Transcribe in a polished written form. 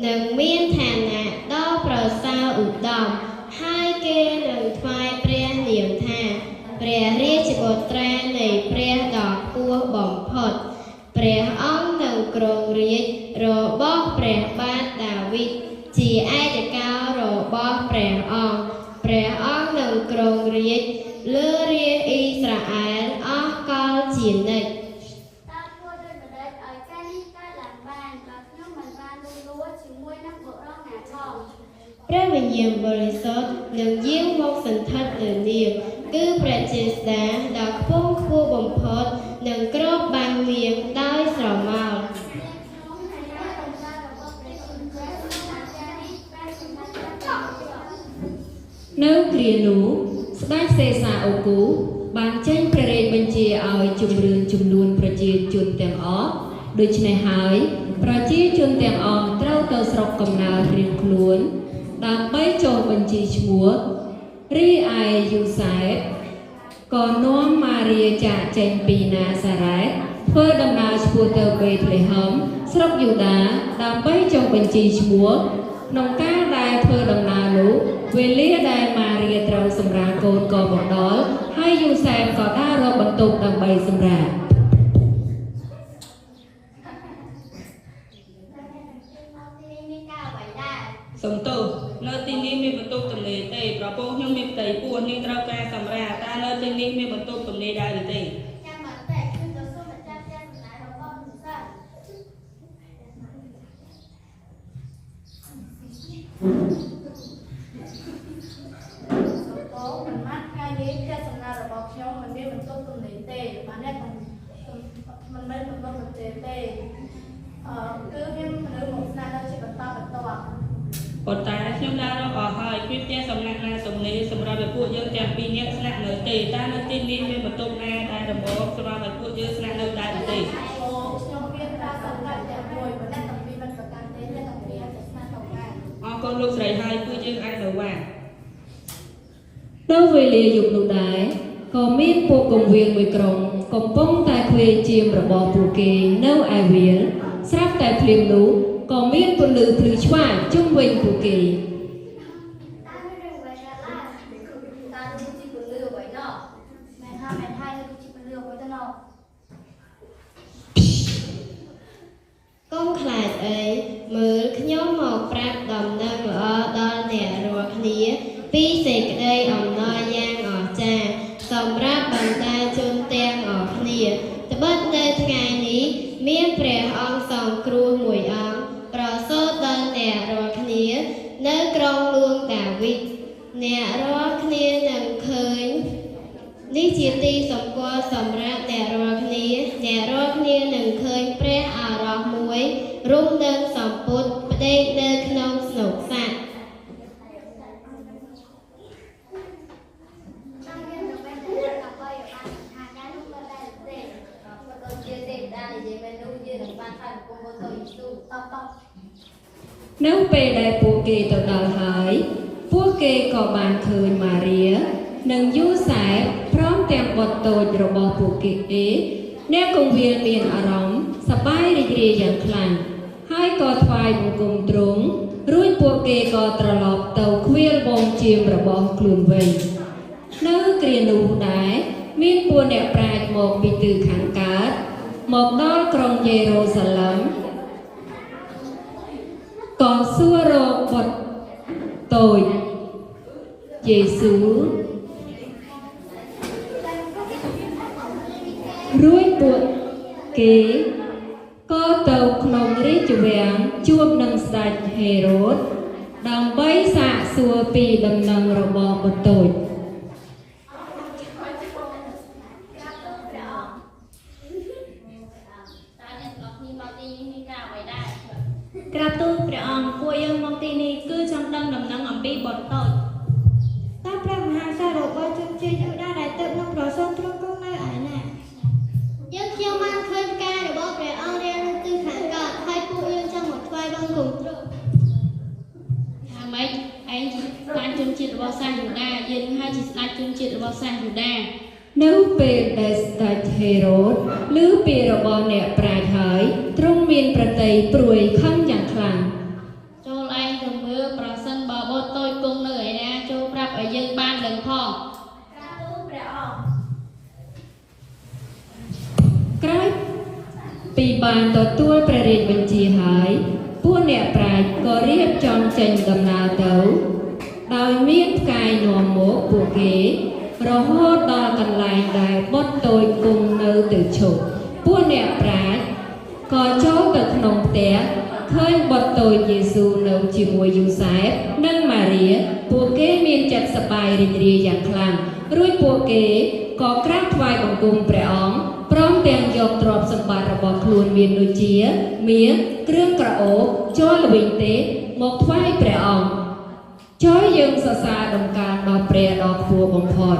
នឹងមានឋានៈដ៏ប្រសើរឧត្តមហើយគេនឹងថ្វាយព្រះនាមថាព្រះរាជបុត្រានៃព្រះដ៏ខ្ពស់បំផុតព្រះអង្គនឹងគ្រងរាជ្យរបស់ព្រះបាទដាវីតជាឯកកោរបស់ព្រះអង្គនឹងគ្រងរាជ្យលើរាជអ៊ីស្រាអែលអស់កលជានិច្ចតើធ្វើដូចម្តេចឲ្យការនេះកើតឡើងបានក៏ខ្ញុំមិនបានលូតលាស់ជាមួយនឹងបុរសណាផងព្រះវិញ្ញាណបរិសុទ្ធនឹងយាងមកសន្ធិដ្ឋលើនាងគឺព្រះចេស្តាដ៏ខ្ពង់ខ្ពស់បំផុតនឹងគ្របបាំងនាងដោយស្រមោលនៅគ្រានោះស្ដេចសេសាអូគូបានចេញព្រះរាជបញ្ជាឲ្យជំរឿនចំនួនប្រជាជនទាំងអស់ដូច្នេះហើយប្រជាជនទាំងអស់ត្រូវទៅស្រុកកំណើតរៀងខ្លួនដើម្បីចុះបញ្ជីឈ្មោះរីឯយូសែបក៏នាំម៉ារីចាកចេញពីណាសារ៉េតធ្វើដំណើរឆ្ពោះទៅបេតលេហឹមស្រុកយូដាដើម្បីចុះបញ្ជីឈ្មោះក្នុងការដែលធ្វើដំណើរនោះវេលាដែលម៉ារីត្រូវសម្រាលកូនក៏មកដល់ហើយយូសែបក៏ដើររកបន្ទប់ដើម្បីសម្រាលសំទោសនៅទីនេះមានបន្ទប់ទំនេរទេប្រពន្ធខ្ញុំមានផ្ទៃពោះនាងត្រូវការសម្រាលតើនៅទីនេះមានបន្ទប់ទំនេរដែរឬទេចាំមកតែខ្ញុំទៅសូមម្ចាស់ផ្ទះសំណាក់របស់ខ្ញុំសិនសំទោសមិនម៉ាត់ថ្ងៃនេះផ្ទះសំណាក់របស់ខ្ញុំមិនមានបន្ទប់ទំនេរទេបានតែមិនមែនបន្ទប់ទំនេរទេគឺមានមនុស្សមកស្នាក់នៅជាបន្តបន្ទាប់ប៉ុន្តែខ្ញុំដើររកអស់ហើយគ្មានផ្ទះសំណាក់ណាទំនេរសម្រាប់ឲ្យពួកយើងទាំងពីរនាក់ស្នាក់នៅទេតើនៅទីនេះមានបន្ទប់ណាដែលរំបងសម្រាប់ឲ្យពួកយើងស្នាក់នៅដែរឬទេខ្ញុំមានប្រាសង្កត់ទាំងមួយប៉ុន្តែទាំងពីរមិនប្រកាន់ទេតែទាំងពីរតែស្នាក់នៅដែរអរគុណលោកស្រីហើយគឺយើងអាចទៅបានទៅវេលាយប់នោះដែរក៏មានពួកកងវៀងមួយក្រុមកំពុងតែឃ្វាយជាមរបស់ពួកគេនៅឯវាលស្រាប់តែភ្លាមនោះក៏មានពន្លឺភ្លឺឆ្វាយជុំវិញពួកគេកុំខ្លាចអីមើលខ្ញុំមកប្រាប់ដំណឹងល្អដល់អ្នករាល់គ្នាពីសេចក្តីអំណរយ៉ាងអស្ចារ្យសម្រាប់បណ្ដាជនទាំងអស់គ្នាត្បិតនៅថ្ងៃនេះមានព្រះអង្គសង្គ្រោះមួយអង្គប្រសូតដល់អ្នករាល់គ្នានៅក្រុងហ្លួងដាវីតអ្នករាល់គ្នានឹងឃើញនេះជាទីសម្គាល់សម្រាប់អ្នករាល់គ្នានឹងឃើញព្រះអារោះមួយរុំនឹងសម្ពុតផ្ដេកនៅក្នុងស្នុកសត្វនៅពេលដែលពួកគេទៅដល់ហើយពួកគេក៏បានឃើញម៉ារីនិងយូសែបព្រមទាំងបុត្រតូចរបស់ពួកគេអ្នកគង្វាលមានអារម្មណ៍សប្បាយរីករាយយ៉ាងខ្លាំងហើយក៏ថ្វាយបង្គំទ្រង់រួចពួកគេក៏ត្រឡប់ទៅឃ្វាលបងជាមរបស់ខ្លួនវិញនៅគ្រានោះដែរមានពួកអ្នកប្រាជ្ញមកពីទិសខាងកើតមកដល់ក្រុងយេរូសាឡឹមក៏សួររកបុត្រតូចយេស៊ូរួចពួកគេក៏ទៅក្នុងរាជវាំងជួបនឹងស្ដេចហេរ៉ូតដើម្បីសាកសួរពីដំណឹងរបស់បុត្រតូចក្រាបទូលព្រះអង្គពួកយើងមកទីនេះគឺចង់ដឹងដំណឹងអំពីបុត្រតូចតើព្រះមហាក្សត្ររបស់ជនជាតិយូដាដែលទៅនឹងប្រសូតទ្រង់គង់នៅឯណាយើងខ្ញុំបានឃើញការរបស់ព្រះអង្គរៀននៅទិសខាងកើតហើយពួកយើងចង់មកថ្វាយបង្គំទ្រង់ថាម៉េចឯងស្ដេចជនជាតិរបស់សាសយូដាយើងហើយជាស្ដេចជនជាតិរបស់សាសយូដានៅពេលដែលស្ដេចហេរ៉ូតឮពីរបស់អ្នកប្រាជ្ញហើយទ្រង់មានប្រតិយព្រួយខឹងយ៉ាងខ្លាំង បានទទួលព្រះរាជបញ្ជាហើយពួកអ្នកប្រាជ្ញក៏រៀបចំចេញដំណើរទៅដោយមានផ្កាយនាំមកពួកគេរហូតដល់កន្លែងដែលបុត្រតូចគង់នៅទៅឈប់ពួកអ្នកប្រាជ្ញក៏ចូលទៅក្នុងផ្ទះឃើញបុត្រតូចយេស៊ូវនៅជាមួយយូសែបនិងម៉ារីពួកគេមានចិត្តសប្បាយរីករាយយ៉ាងខ្លាំងរួចពួកគេក៏ក្រាបថ្វាយបង្គំព្រះអង្គព្រមទាំងយកទ្រព្យសម្បត្តិរបស់ខ្លួនមានដូចជាមាសគ្រឿងក្រអូបជ័រល្វីងទេមកថ្វាយព្រះអង្គចុះយើងសរសើរដំណើរដល់ព្រះដ៏ខ្ពស់បំផុត